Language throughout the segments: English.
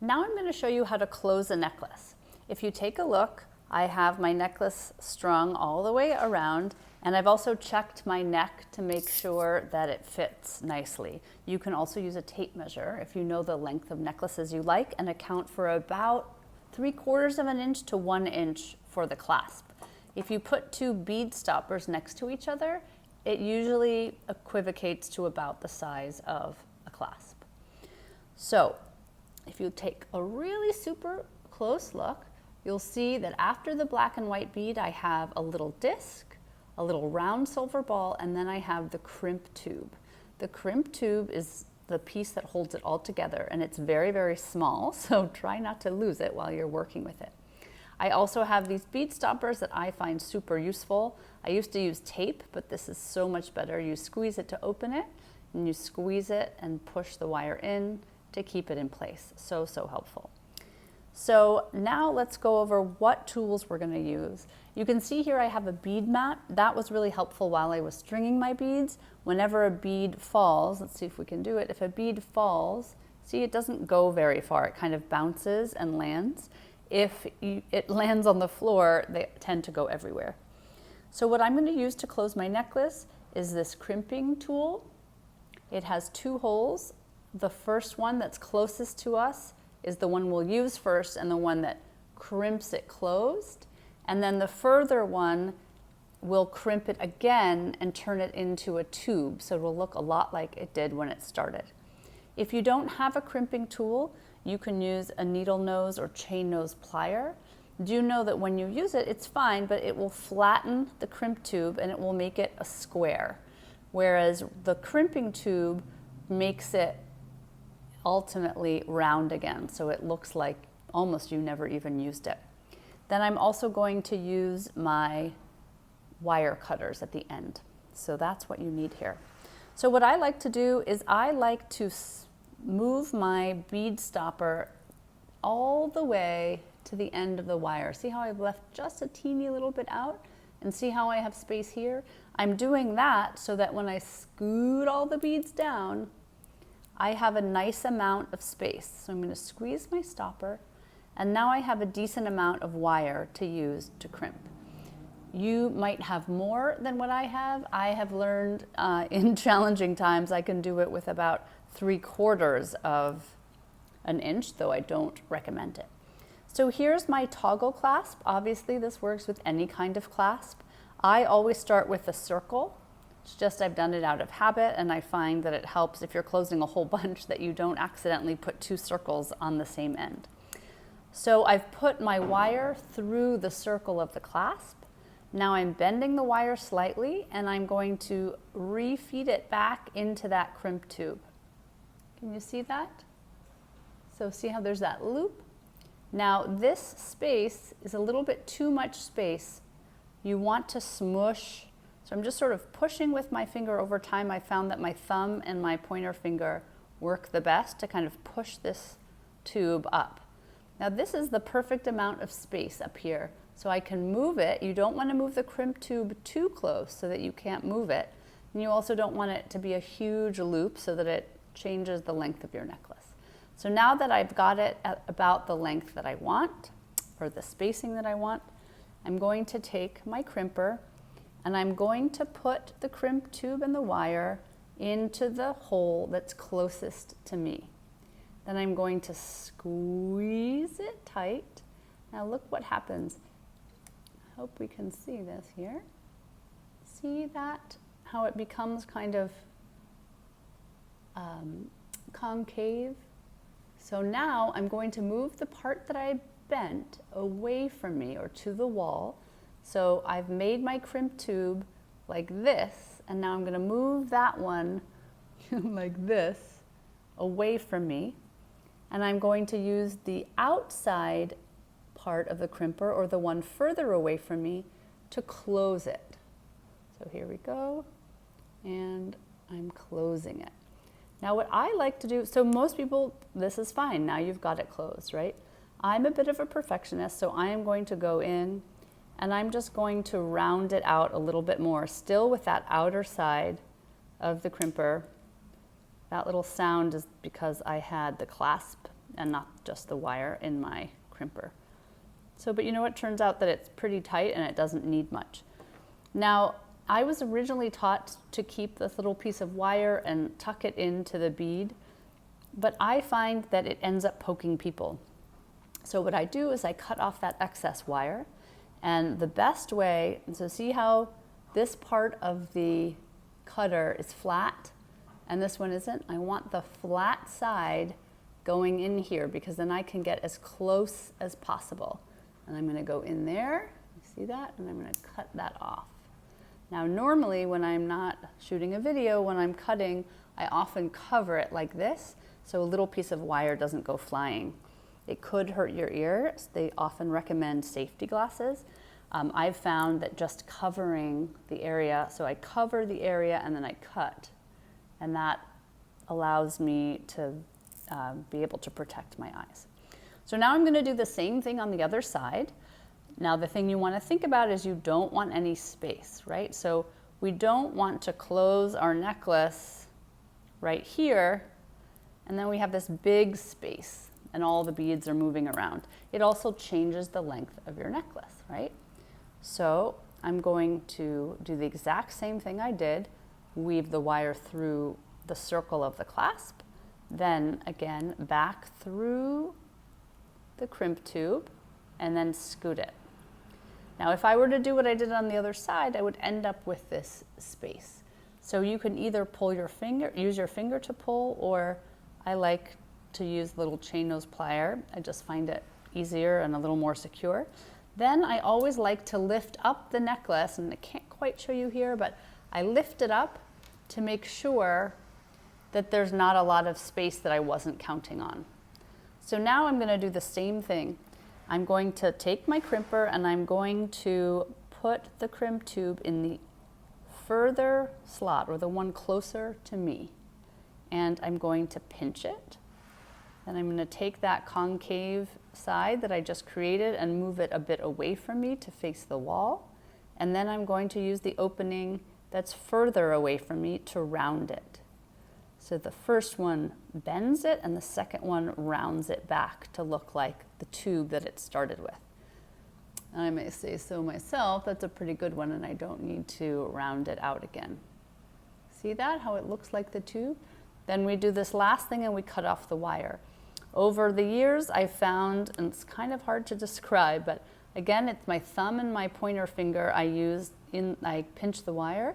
Now I'm going to show you how to close a necklace. If you take a look, I have my necklace strung all the way around, and I've also checked my neck to make sure that it fits nicely. You can also use a tape measure if you know the length of necklaces you like, and account for about 3/4 of an inch to 1 inch for the clasp. If you put two bead stoppers next to each other, it usually equivocates to about the size of a clasp. So if you take a really super close look, you'll see that after the black and white bead, I have a little disc, a little round silver ball, and then I have the crimp tube. The crimp tube is the piece that holds it all together, and it's very, very small, so try not to lose it while you're working with it. I also have these bead stoppers that I find super useful. I used to use tape, but this is so much better. You squeeze it to open it, and you squeeze it and push the wire in to keep it in place. So, so helpful. So now let's go over what tools we're going to use. You can see here I have a bead mat. That was really helpful while I was stringing my beads. Whenever a bead falls, let's see if we can do it. If a bead falls, see, it doesn't go very far. It kind of bounces and lands. If it lands on the floor, they tend to go everywhere. So what I'm going to use to close my necklace is this crimping tool. It has 2 holes. The first one that's closest to us is the one we'll use first, and the one that crimps it closed. And then the further one will crimp it again and turn it into a tube, so it will look a lot like it did when it started. If you don't have a crimping tool, you can use a needle nose or chain nose plier. Do know that when you use it, it's fine, but it will flatten the crimp tube and it will make it a square. Whereas the crimping tube makes it ultimately round again, so it looks like almost you never even used it. Then I'm also going to use my wire cutters at the end. So that's what you need here. So what I like to do is I like to move my bead stopper all the way to the end of the wire. See how I've left just a teeny little bit out? And see how I have space here? I'm doing that so that when I scoot all the beads down, I have a nice amount of space. So I'm going to squeeze my stopper, and now I have a decent amount of wire to use to crimp. You might have more than what I have. I have learned in challenging times I can do it with about 3/4 of an inch, though I don't recommend it. So here's my toggle clasp. Obviously this works with any kind of clasp. I always start with a circle. It's just I've done it out of habit, and I find that it helps if you're closing a whole bunch that you don't accidentally put 2 circles on the same end. So I've put my wire through the circle of the clasp. Now I'm bending the wire slightly, and I'm going to refeed it back into that crimp tube. Can you see that? So see how there's that loop? Now this space is a little bit too much space. You want to smush. So I'm just sort of pushing with my finger. Over time I found that my thumb and my pointer finger work the best to kind of push this tube up. Now this is the perfect amount of space up here. So I can move it. You don't want to move the crimp tube too close so that you can't move it. And you also don't want it to be a huge loop so that it changes the length of your necklace. So now that I've got it at about the length that I want, or the spacing that I want, I'm going to take my crimper and I'm going to put the crimp tube and the wire into the hole that's closest to me. Then I'm going to squeeze it tight. Now look what happens. I hope we can see this here. See that? How it becomes kind of concave. So now I'm going to move the part that I bent away from me or to the wall. So I've made my crimp tube like this, and now I'm going to move that one like this away from me, and I'm going to use the outside part of the crimper, or the one further away from me, to close it. So here we go, and I'm closing it. Now what I like to do, so most people, this is fine, now you've got it closed, right? I'm a bit of a perfectionist, so I am going to go in and I'm just going to round it out a little bit more, still with that outer side of the crimper. That little sound is because I had the clasp and not just the wire in my crimper. So, but you know what, turns out that it's pretty tight and it doesn't need much. Now, I was originally taught to keep this little piece of wire and tuck it into the bead, but I find that it ends up poking people. So what I do is I cut off that excess wire, and the best way, and so see how this part of the cutter is flat and this one isn't? I want the flat side going in here because then I can get as close as possible. And I'm going to go in there, you see that? And I'm going to cut that off. Now normally when I'm not shooting a video, when I'm cutting, I often cover it like this so a little piece of wire doesn't go flying. It could hurt your ears. They often recommend safety glasses. I've found that just covering the area, so I cover the area and then I cut, and that allows me to be able to protect my eyes. So now I'm going to do the same thing on the other side. Now the thing you want to think about is you don't want any space, right? So we don't want to close our necklace right here, and then we have this big space and all the beads are moving around. It also changes the length of your necklace, right? So I'm going to do the exact same thing I did, weave the wire through the circle of the clasp, then again back through the crimp tube, and then scoot it. Now if I were to do what I did on the other side, I would end up with this space. So you can either pull your finger, use your finger to pull, or I like to use little chain nose plier. I just find it easier and a little more secure. Then I always like to lift up the necklace, and I can't quite show you here, but I lift it up to make sure that there's not a lot of space that I wasn't counting on. So now I'm going to do the same thing. I'm going to take my crimper and I'm going to put the crimp tube in the further slot, or the one closer to me, and I'm going to pinch it. Then I'm going to take that concave side that I just created and move it a bit away from me to face the wall. And then I'm going to use the opening that's further away from me to round it. So the first one bends it and the second one rounds it back to look like the tube that it started with. And I may say so myself, that's a pretty good one and I don't need to round it out again. See that, how it looks like the tube? Then we do this last thing and we cut off the wire. Over the years, I found, and it's kind of hard to describe, but again, it's my thumb and my pointer finger I pinch the wire,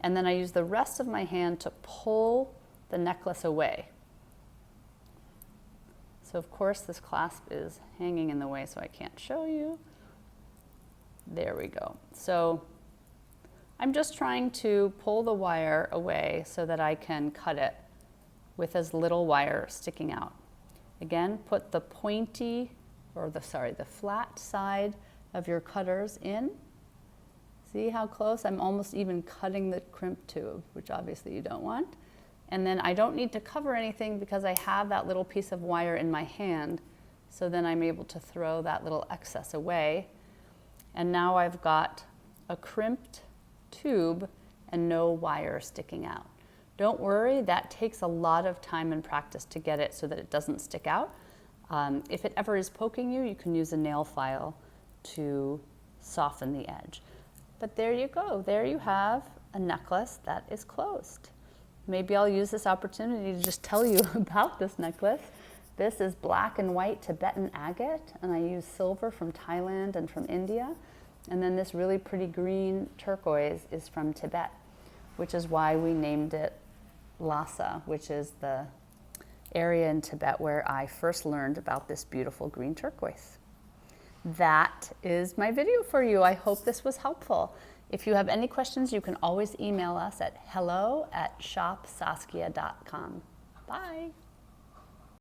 and then I use the rest of my hand to pull the necklace away. So of course, this clasp is hanging in the way, so I can't show you. There we go. So I'm just trying to pull the wire away so that I can cut it with as little wire sticking out. Again, put the the flat side of your cutters in. See how close? I'm almost even cutting the crimp tube, which obviously you don't want. And then I don't need to cover anything because I have that little piece of wire in my hand. So then I'm able to throw that little excess away. And now I've got a crimped tube and no wire sticking out. Don't worry, that takes a lot of time and practice to get it so that it doesn't stick out. If it ever is poking you, you can use a nail file to soften the edge. But there you go, there you have a necklace that is closed. Maybe I'll use this opportunity to just tell you about this necklace. This is black and white Tibetan agate, and I use silver from Thailand and from India. And then this really pretty green turquoise is from Tibet, which is why we named it Lhasa, which is the area in Tibet where I first learned about this beautiful green turquoise. That is my video for you. I hope this was helpful. If you have any questions, you can always email us at hello@shopsaskia.com. Bye.